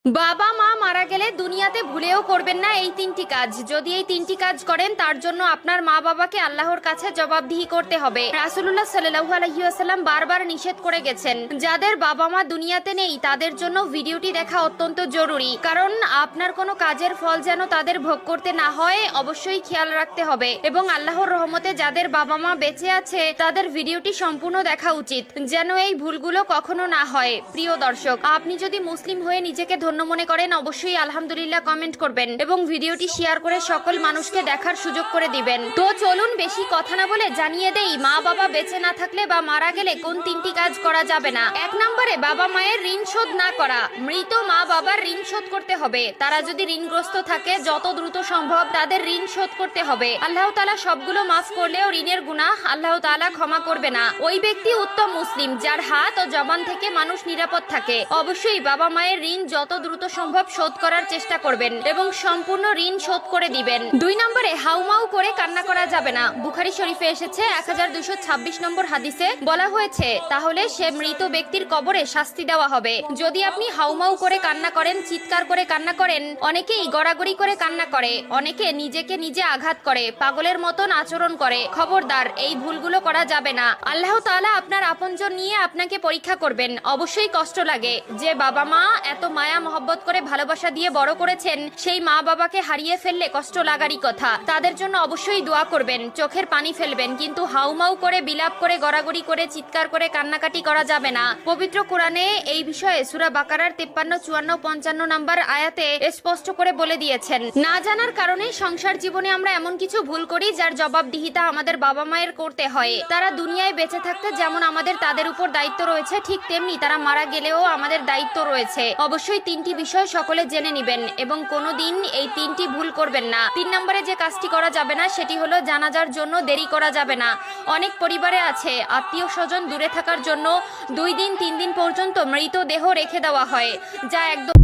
বাবা মা মারা গেলে দুনিয়াতে ভুলেও করবেন না এই তিনটি কাজ। যদি এই তিনটি কাজ করেন তার জন্য আপনার মা বাবাকে আল্লাহর কাছে জবাবদিহি করতে হবে। রাসূলুল্লাহ সাল্লাল্লাহু আলাইহি ওয়াসাল্লাম বারবার নিষেধ করে গেছেন, যাদের বাবা মা দুনিয়াতে নেই তাদের জন্য ভিডিওটি দেখা অত্যন্ত জরুরি, কারণ আপনার কোনো কাজের ফল যেন তাদের ভোগ করতে না হয় অবশ্যই খেয়াল রাখতে হবে। এবং আল্লাহর রহমতে যাদের বাবা মা বেঁচে আছে তাদের ভিডিওটি সম্পূর্ণ দেখা উচিত, যেন এই ভুলগুলো কখনো না হয়। প্রিয় দর্শক, আপনি যদি মুসলিম হয়ে নিজেকে ধন্য মনে করেন অবশ্যই আলহামদুলিল্লাহ কমেন্ট করবেন এবং ভিডিওটি শেয়ার করে সকল মানুষকে দেখার সুযোগ করে দিবেন। তো চলুন বেশি কথা না বলে জানিয়ে দেই মা বাবা বেঁচে না থাকলে বা মারা গেলে কোন তিনটি কাজ করা যাবে না। 1 নম্বরে বাবা মায়ের ঋণ শোধ না করা। মৃত মা বাবার ঋণ শোধ করতে হবে। তারা যদি ঋণগ্রস্ত থাকে যত দ্রুত সম্ভব তাদের ঋণ শোধ করতে হবে। আল্লাহ তাআলা সবগুলো মাফ করলেও ঋণের গুনাহ আল্লাহ তাআলা ক্ষমা করবে না। ওই ব্যক্তি উত্তম মুসলিম যার হাত ও জবান থেকে মানুষ নিরাপদ থাকে। অবশ্যই বাবা মায়ের ঋণ যত দ্রুত সম্ভব শোধ করার চেষ্টা করবেন এবং সম্পূর্ণ ঋণ শোধ করে দিবেন। 2 নম্বরে হাউমাউ করে কান্না করা যাবে না। বুখারী শরীফে এসেছে 1226 নম্বর হাদিসে বলা হয়েছে, তাহলে সে মৃত ব্যক্তির কবরে শাস্তি দেওয়া হবে। যদি আপনি হাউমাউ করে কান্না করেন, চিৎকার করে কান্না করেন, অনেকেই গড়াগড়ি করে কান্না করে, অনেকে নিজেকে নিজে আঘাত করে, পাগলের মতন আচরণ করে। খবরদার, এই ভুলগুলো করা যাবে না। আল্লাহ তাআলা আপনার আপনজন নিয়ে আপনাকে পরীক্ষা করবেন। অবশ্যই কষ্ট লাগে যে বাবা মা এত মায়া মহব্বত করে ভালোবাসা দিয়ে বড় করেছেন, সেই মা বাবাকে হারিয়ে ফেললে কষ্ট লাগারই কথা। তাদের জন্য অবশ্যই দোয়া করবেন, চোখের পানি ফেলবেন, কিন্তু হাউমাউ করে বিলাপ করে গড়াগড়ি করে চিৎকার করে কান্নাকাটি করা যাবে না। পবিত্র কোরআনে এই বিষয়ে সূরা বাকারার 53, 54, 55 নম্বর আয়াতে স্পষ্ট করে বলে দিয়েছেন, না জানার কারণে সংসার জীবনে আমরা এমন কিছু ভুল করি যার জবাবদিহিতা আমাদের বাবা মায়ের করতে হয়। তারা দুনিয়ায় বেঁচে থাকতে যেমন আমাদের তাদের উপর দায়িত্ব রয়েছে, ঠিক তেমনি তারা মারা গেলেও আমাদের দায়িত্ব রয়েছে। অবশ্যই 3টি বিষয় সকলে জেনে নেবেন এবং কোনোদিন এই 3টি ভুল করবেন না। 3 নম্বরে যে কাজটি করা যাবে না সেটি হলো জানাজার জন্য দেরি করা যাবে না। অনেক পরিবারে আছে আত্মীয় স্বজন দূরে থাকার জন্য 2 দিন 3 দিন পর্যন্ত মৃতদেহ রেখে দেওয়া হয়, যা একদম